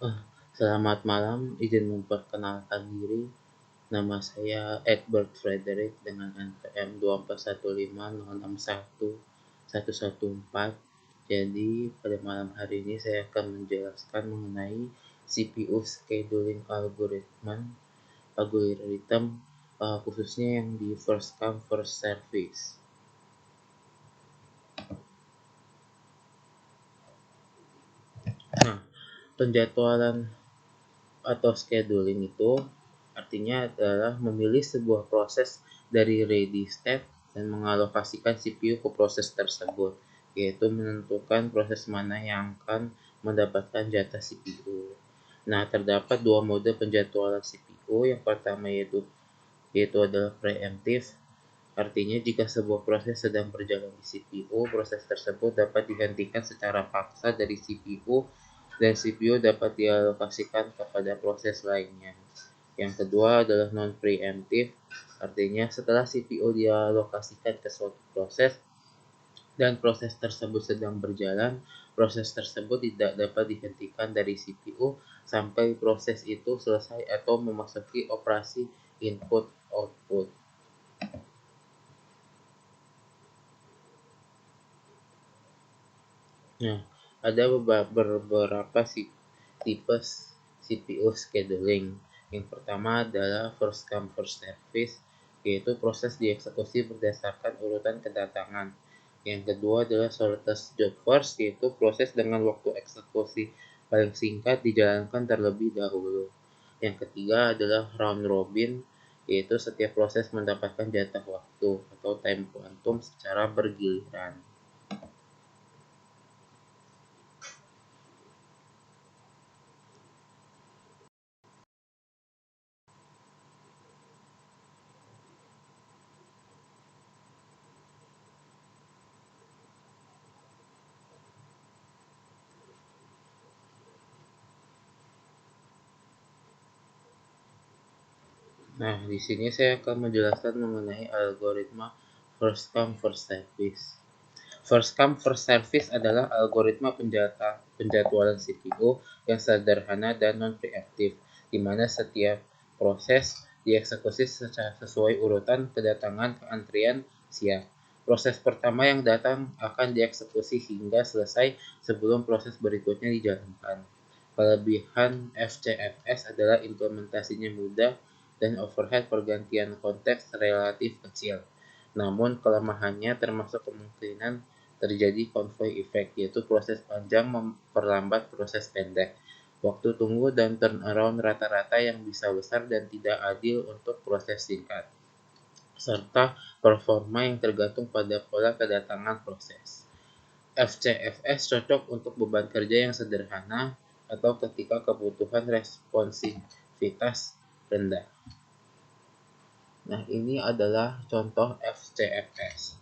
Ah, Selamat malam, izin memperkenalkan diri. Nama saya Egbert Frederick dengan NPM 241506114. Jadi, pada malam hari ini saya akan menjelaskan mengenai CPU scheduling algorithm, khususnya yang di first come first service. Nah, penjadwalan atau scheduling itu artinya adalah memilih sebuah proses dari ready state dan mengalokasikan CPU ke proses tersebut, yaitu menentukan proses mana yang akan mendapatkan jatah CPU. Nah, terdapat dua mode penjadwalan CPU. Yang pertama yaitu adalah preemptif. Artinya jika sebuah proses sedang berjalan di CPU, proses tersebut dapat dihentikan secara paksa dari CPU dan CPU dapat dialokasikan kepada proses lainnya. Yang kedua adalah non-preemptive, artinya setelah CPU dialokasikan ke suatu proses dan proses tersebut sedang berjalan, proses tersebut tidak dapat dihentikan dari CPU sampai proses itu selesai atau memasuki operasi input-output. Nah, ada beberapa tipe CPU scheduling. Yang pertama adalah first come first service, yaitu proses dieksekusi berdasarkan urutan kedatangan. Yang kedua adalah shortest job first, yaitu proses dengan waktu eksekusi paling singkat dijalankan terlebih dahulu. Yang ketiga adalah round robin, yaitu setiap proses mendapatkan jatah waktu atau time quantum secara bergiliran. Nah, di sini saya akan menjelaskan mengenai algoritma first come first service. First come first service adalah algoritma penjadwalan CPU yang sederhana dan non-preemptif, di mana setiap proses dieksekusi sesuai urutan kedatangan ke antrian siap. Proses pertama yang datang akan dieksekusi hingga selesai sebelum proses berikutnya dijalankan. Kelebihan FCFS adalah implementasinya mudah dan overhead pergantian konteks relatif kecil. Namun kelemahannya termasuk kemungkinan terjadi konvoy effect, yaitu proses panjang memperlambat proses pendek. Waktu tunggu dan turnaround rata-rata yang bisa besar dan tidak adil untuk proses singkat, serta performa yang tergantung pada pola kedatangan proses. FCFS cocok untuk beban kerja yang sederhana atau ketika kebutuhan responsivitas rendah. Nah, ini adalah contoh FCFS.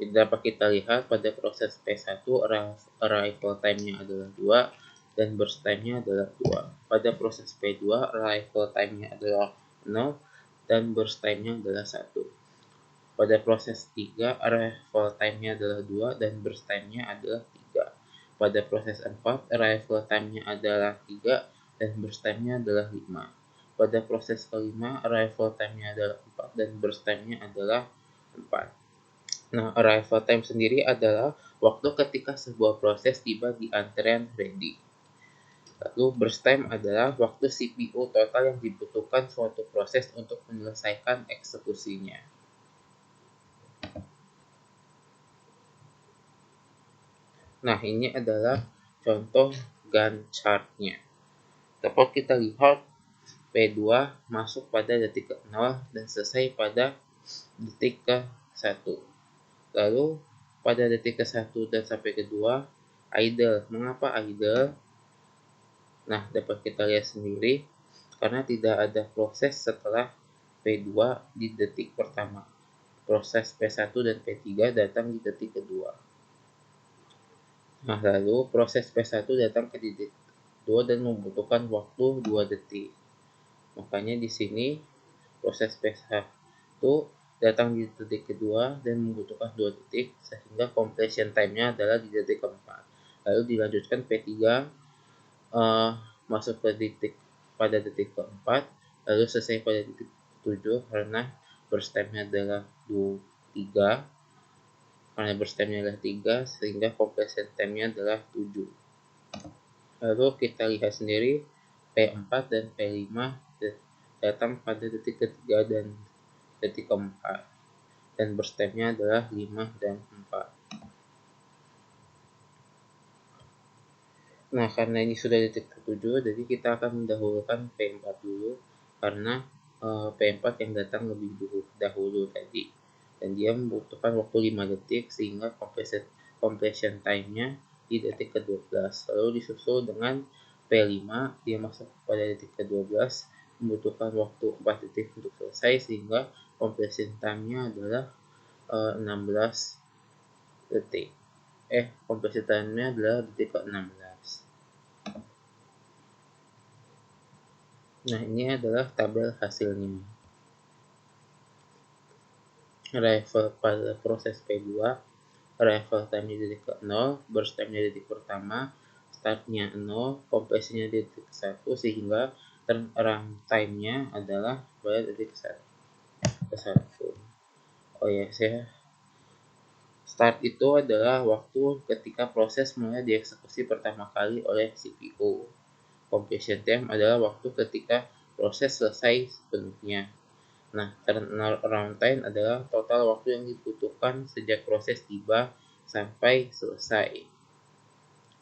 Dapat kita lihat pada proses P1 arrival time-nya adalah 2 dan burst time-nya adalah 2. Pada proses P2 arrival time-nya adalah 0 dan burst time-nya adalah 1. Pada proses 3 arrival time-nya adalah 2 dan burst time-nya adalah 3. Pada proses 4 arrival time-nya adalah 3 dan burst time-nya adalah 5. Pada proses kelima arrival time-nya adalah 4 dan burst time-nya adalah 4. Nah, arrival time sendiri adalah waktu ketika sebuah proses tiba di antrean ready. Lalu burst time adalah waktu CPU total yang dibutuhkan suatu proses untuk menyelesaikan eksekusinya. Nah, ini adalah contoh Gantt chart-nya. Dapat kita lihat P2 masuk pada detik ke-0 dan selesai pada detik ke-1. Lalu pada detik ke-1 dan sampai ke-2 idle. Mengapa idle? Nah, dapat kita lihat sendiri karena tidak ada proses setelah P2 di detik pertama. Proses P1 dan P3 datang di detik kedua. Nah, lalu proses P1 datang ke detik kedua dan membutuhkan waktu 2 detik. Makanya di sini proses P1 datang di detik kedua dan membutuhkan 2 detik, sehingga completion time-nya adalah di detik keempat. Lalu dilanjutkan P3 masuk ke pada detik keempat, lalu selesai pada detik 7 karena burst time-nya adalah 3, karena burst time-nya adalah 3 sehingga completion time-nya adalah 7. Lalu kita lihat sendiri P4 dan P5 datang pada detik ketiga dan detik keempat, dan burst time-nya adalah 5 dan 4. Nah, karena ini sudah detik ke-7, jadi kita akan mendahulukan P4 dulu, karena P4 yang datang lebih dahulu tadi, dan dia membutuhkan waktu 5 detik sehingga completion time-nya di detik ke-12. Lalu disusul dengan P5, dia masuk pada detik ke-12, membutuhkan waktu 4 detik untuk selesai sehingga completion time-nya adalah 16 detik. Completion time-nya adalah detik ke-16. Nah, ini adalah tabel hasilnya. Arrival pada proses P2, arrival time di detik ke-0, burst time di detik pertama, startnya 0, completion-nya di detik ke-1, sehingga turnaround time-nya adalah pada detik ke-1. Oh ya, start itu adalah waktu ketika proses mulai dieksekusi pertama kali oleh CPU. Completion time adalah waktu ketika proses selesai sepenuhnya. Nah, turnaround time adalah total waktu yang dibutuhkan sejak proses tiba sampai selesai.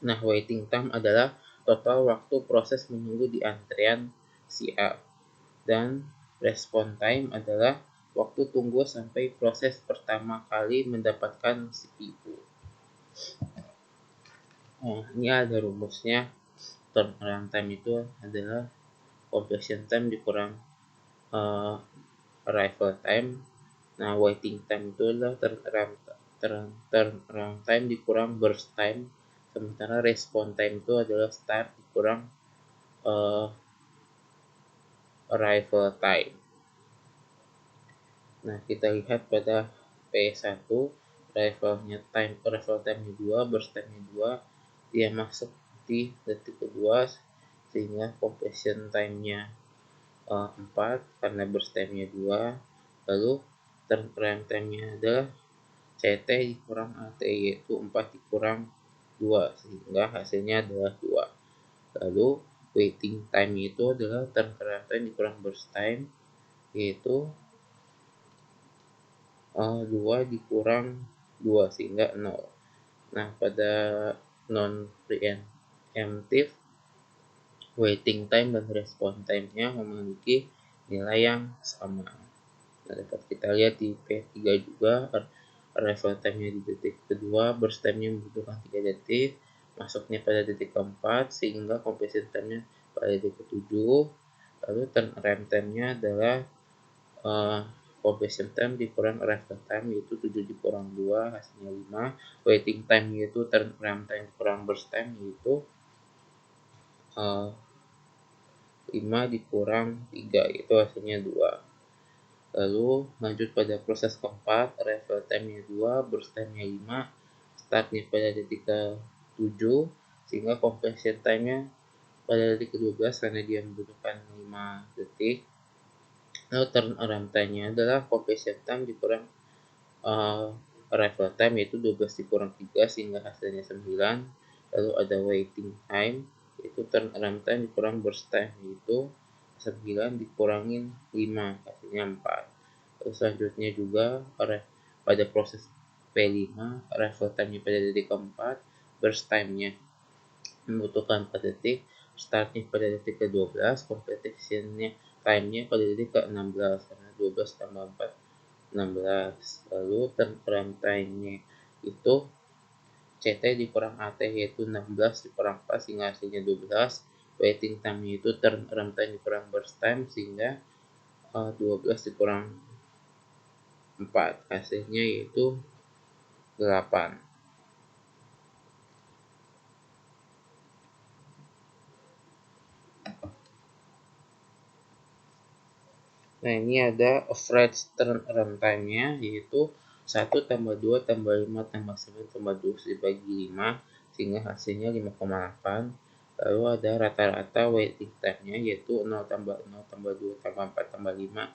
Nah, waiting time adalah total waktu proses menunggu di antrean siap. Dan response time adalah waktu tunggu sampai proses pertama kali mendapatkan CPU. Nah, ini ada rumusnya. Turnaround time itu adalah completion time dikurang arrival time. Nah, waiting time itu adalah turnaround time dikurang burst time, sementara response time itu adalah start dikurang arrival time. Nah, kita lihat pada P1, arrival time-nya 2, burst time-nya 2, dia masuk di detik kedua sehingga completion time-nya 4 karena burst time-nya 2. Lalu turnaround time-nya adalah CT dikurang AT, yaitu 4 dikurang 2 sehingga hasilnya adalah 2. Lalu waiting time itu adalah turnaround time dikurang burst time, yaitu 2 dikurang 2 sehingga 0. Nah, pada non preemptive, waiting time dan response time-nya memiliki nilai yang sama. Nah, dapat kita lihat di P3 juga, arrival time-nya di detik kedua, burst time-nya membutuhkan 3 detik, masuknya pada detik keempat, sehingga completion time-nya pada detik ke-7. Lalu turnaround time-nya adalah completion time dikurang arrival time, yaitu 7 dikurang 2 hasilnya 5. Waiting time yaitu turnaround time dikurang burst time, yaitu 5 dikurang 3, itu hasilnya 2. Lalu lanjut pada proses keempat, arrival time-nya 2, burst time-nya 5, startnya pada detik ke-7, sehingga completion time-nya pada detik ke-12 karena dia membutuhkan 5 detik. Lalu turnaround time-nya adalah completion time dikurang arrival time, yaitu 12 dikurang 3 sehingga hasilnya 9. Lalu ada waiting time, yaitu turnaround time dikurang burst time, yaitu 9 dikurangin 5 hasilnya 4. Lalu selanjutnya juga pada proses P5, arrival time-nya pada detik keempat, burst time-nya membutuhkan 4 detik, startnya pada detik ke-12, completion-nya time-nya pada detik ke-16 karena 12 tambah 4 16. Lalu turnaround time-nya itu CT dikurang AT, yaitu 16 dikurang 4 sehingga hasilnya 12. Waiting time-nya itu turnaround time dikurang burst time sehingga 12 dikurang 4 hasilnya yaitu 8. Nah, ini ada average runtime-nya, yaitu 1 tambah 2 tambah 5 tambah 9 tambah 12 dibagi 5, sehingga hasilnya 5,8. Lalu ada rata-rata waiting time-nya, yaitu 0 tambah 0 tambah 2 tambah 4 tambah 5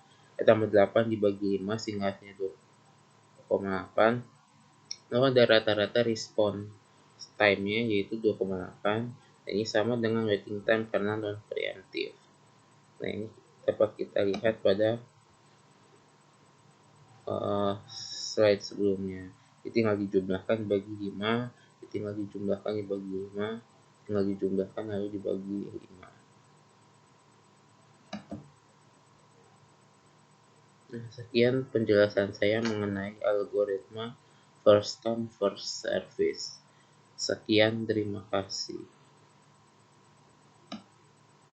tambah 8 dibagi 5, sehingga hasilnya 2,8. Lalu ada rata-rata response time-nya, yaitu 2,8. Ini sama dengan waiting time karena non preemptive. Nah, ini dapat kita lihat pada slide sebelumnya. Tinggal dijumlahkan bagi 5, tinggal dijumlahkan dibagi 5, tinggal dijumlahkan lalu dibagi 5. Nah, sekian penjelasan saya mengenai algoritma first come first service. Sekian, terima kasih.